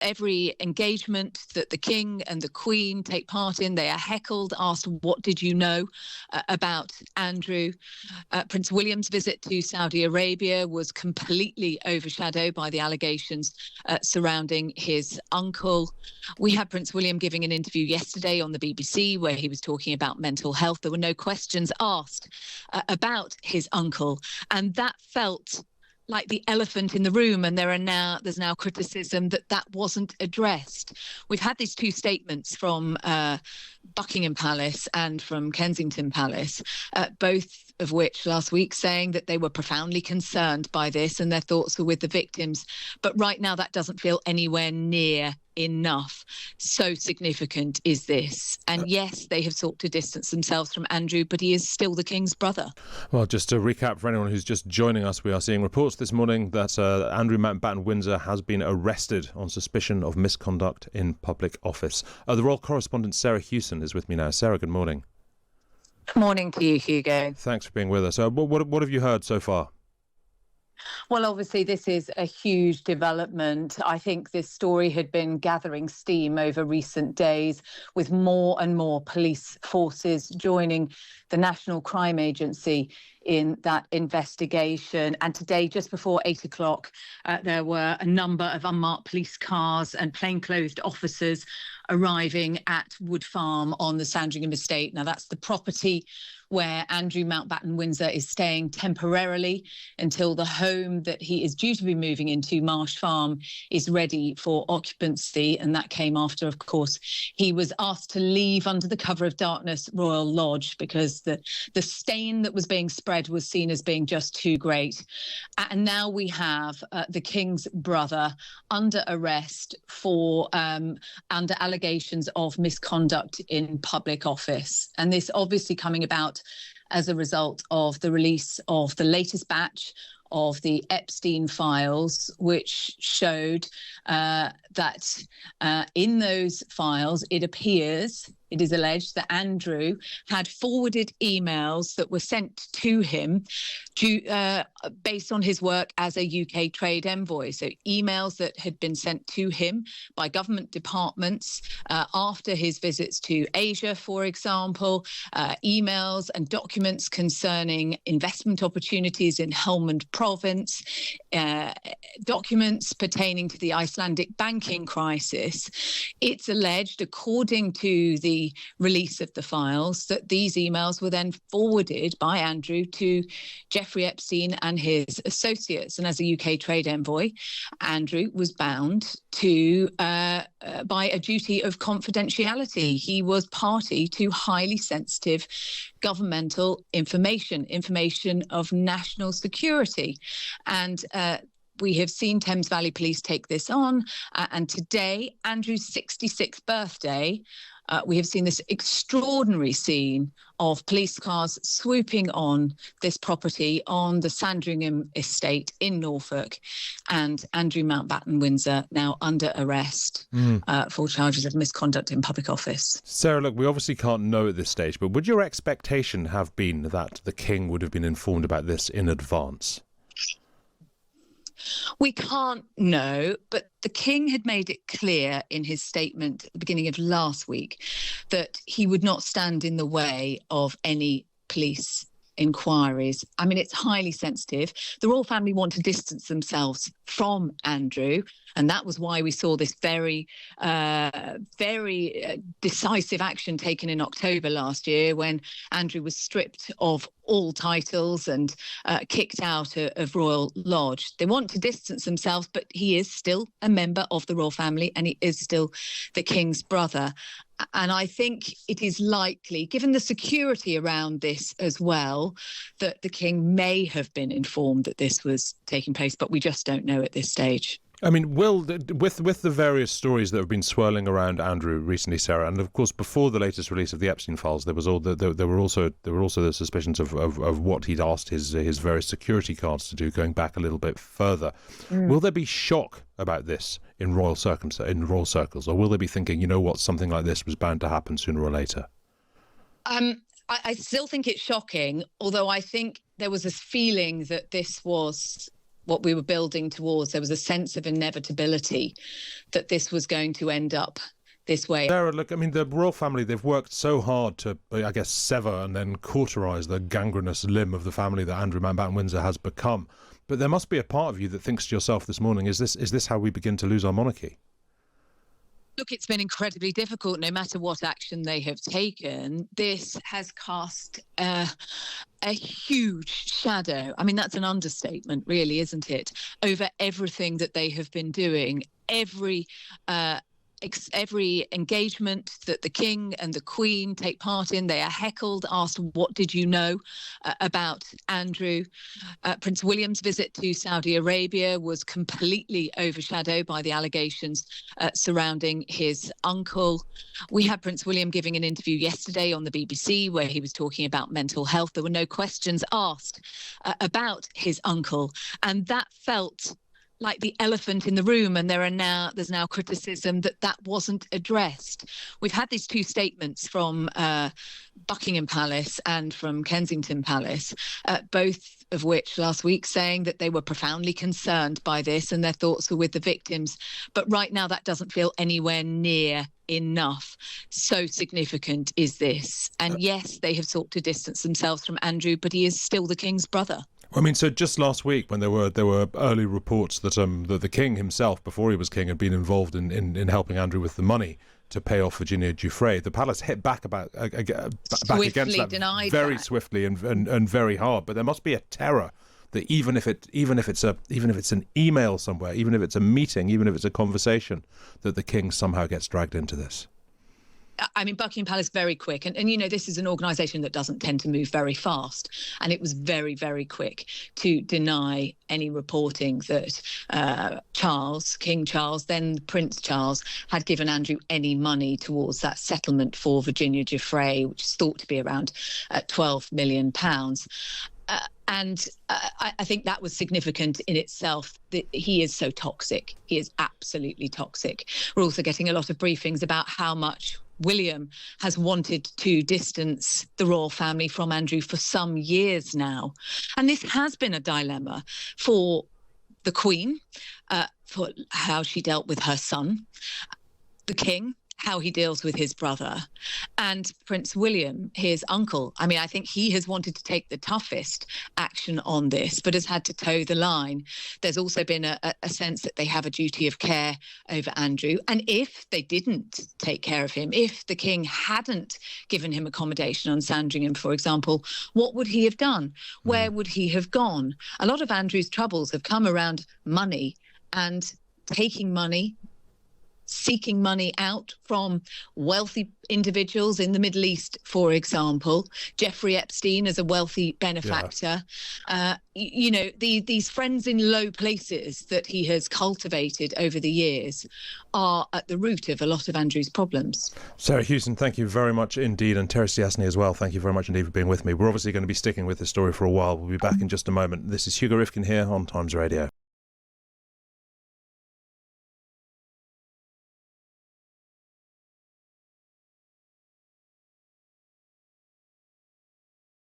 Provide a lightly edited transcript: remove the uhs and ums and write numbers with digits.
every engagement that the King and the Queen take part in, they are heckled, asked, what did you know about Andrew? Prince William's visit to Saudi Arabia was completely overshadowed by the allegations surrounding his uncle. We had Prince William giving an interview yesterday on the BBC where he was talking about mental health. There were no questions asked about his uncle, and that felt like the elephant in the room, and there's now criticism that wasn't addressed. We've had these two statements from Buckingham Palace and from Kensington Palace, both of which last week saying that they were profoundly concerned by this and their thoughts were with the victims. But right now that doesn't feel anywhere near enough. So significant is this. And yes, they have sought to distance themselves from Andrew, but he is still the King's brother. Well, just to recap for anyone who's just joining us, we are seeing reports this morning that Andrew Mountbatten-Windsor has been arrested on suspicion of misconduct in public office. The royal correspondent Sarah Hewson is with me now. Sarah, good morning. Morning to you, Hugo. Thanks for being with us. What have you heard so far? Well, obviously, this is a huge development. I think this story had been gathering steam over recent days, with more and more police forces joining the National Crime Agency in that investigation. And today, just before 8 o'clock, there were a number of unmarked police cars and plainclothed officers arriving at Wood Farm on the Sandringham estate. Now, that's the property where Andrew Mountbatten-Windsor is staying temporarily until the home that he is due to be moving into, Marsh Farm, is ready for occupancy. And that came after, of course, he was asked to leave under the cover of darkness Royal Lodge because the stain that was being spread was seen as being just too great. And now we have the King's brother under arrest for under allegations of misconduct in public office. And this obviously coming about as a result of the release of the latest batch of the Epstein files, which showed that in those files, it is alleged that Andrew had forwarded emails that were sent to him based on his work as a UK trade envoy. So emails that had been sent to him by government departments after his visits to Asia, for example, emails and documents concerning investment opportunities in Helmand Province, documents pertaining to the Icelandic banking crisis. It's alleged, according to the release of the files, that these emails were then forwarded by Andrew to Jeffrey Epstein and his associates. And as a UK trade envoy, Andrew was bound to by a duty of confidentiality. He was party to highly sensitive governmental information of national security. And we have seen Thames Valley Police take this on. And today, Andrew's 66th birthday, we have seen this extraordinary scene of police cars swooping on this property on the Sandringham estate in Norfolk, and Andrew Mountbatten-Windsor now under arrest for charges of misconduct in public office. Sarah, look, we obviously can't know at this stage, but would your expectation have been that the King would have been informed about this in advance? We can't know, but the King had made it clear in his statement at the beginning of last week that he would not stand in the way of any police inquiries. I mean, it's highly sensitive. The royal family want to distance themselves from Andrew, and that was why we saw this very decisive action taken in October last year when Andrew was stripped of all titles and kicked out of Royal Lodge. They want to distance themselves, but he is still a member of the royal family and he is still the King's brother. And I think it is likely, given the security around this as well, that the King may have been informed that this was taking place, but we just don't know at this stage. I mean, with the various stories that have been swirling around Andrew recently, Sarah, and of course before the latest release of the Epstein files, there were also the suspicions of what he'd asked his various security guards to do, going back a little bit further. Will there be shock about this in royal circles, or will they be thinking, you know what, something like this was bound to happen sooner or later? I still think it's shocking, although I think there was this feeling that this was what we were building towards. There was a sense of inevitability that this was going to end up this way. Sarah, look, I mean, the royal family, they've worked so hard to, I guess, sever and then cauterise the gangrenous limb of the family that Andrew Mountbatten-Windsor has become. But there must be a part of you that thinks to yourself this morning, is this how we begin to lose our monarchy? Look, it's been incredibly difficult, no matter what action they have taken. This has cast a huge shadow. I mean, that's an understatement, really, isn't it? Over everything that they have been doing, every engagement that the King and the Queen take part in. They are heckled, asked, what did you know about Andrew? Prince William's visit to Saudi Arabia was completely overshadowed by the allegations surrounding his uncle. We had Prince William giving an interview yesterday on the BBC where he was talking about mental health. There were no questions asked about his uncle, and that felt like the elephant in the room, and there's now criticism that wasn't addressed. We've had these two statements from Buckingham Palace and from Kensington Palace, both of which last week saying that they were profoundly concerned by this and their thoughts were with the victims. But right now that doesn't feel anywhere near enough. So significant is this. And yes, they have sought to distance themselves from Andrew, but he is still the King's brother. I mean, so just last week, when there were early reports that the King himself, before he was king, had been involved in helping Andrew with the money to pay off Virginia Giuffre, the palace hit back back against that very swiftly and very hard. But there must be a terror that even if it's an email somewhere, even if it's a meeting, even if it's a conversation, that the King somehow gets dragged into this. I mean, Buckingham Palace, very quick. And you know, this is an organisation that doesn't tend to move very fast. And it was very, very quick to deny any reporting that King Charles, then Prince Charles, had given Andrew any money towards that settlement for Virginia Giuffre, which is thought to be around £12 million. And I think that was significant in itself, that he is so toxic. He is absolutely toxic. We're also getting a lot of briefings about how much William has wanted to distance the royal family from Andrew for some years now. And this has been a dilemma for the Queen, for how she dealt with her son, the King, how he deals with his brother, and Prince William, his uncle. I mean, I think he has wanted to take the toughest action on this, but has had to toe the line. There's also been a sense that they have a duty of care over Andrew. And if they didn't take care of him, if the King hadn't given him accommodation on Sandringham, for example, what would he have done? Where would he have gone? A lot of Andrew's troubles have come around money and taking money, seeking money out from wealthy individuals in the Middle East, for example. Jeffrey Epstein is a wealthy benefactor. Yeah. You know, these friends in low places that he has cultivated over the years are at the root of a lot of Andrew's problems. Sarah Hewson, thank you very much indeed. And Terry Stiasny as well, thank you very much indeed for being with me. We're obviously going to be sticking with this story for a while. We'll be back in just a moment. This is Hugo Rifkind here on Times Radio.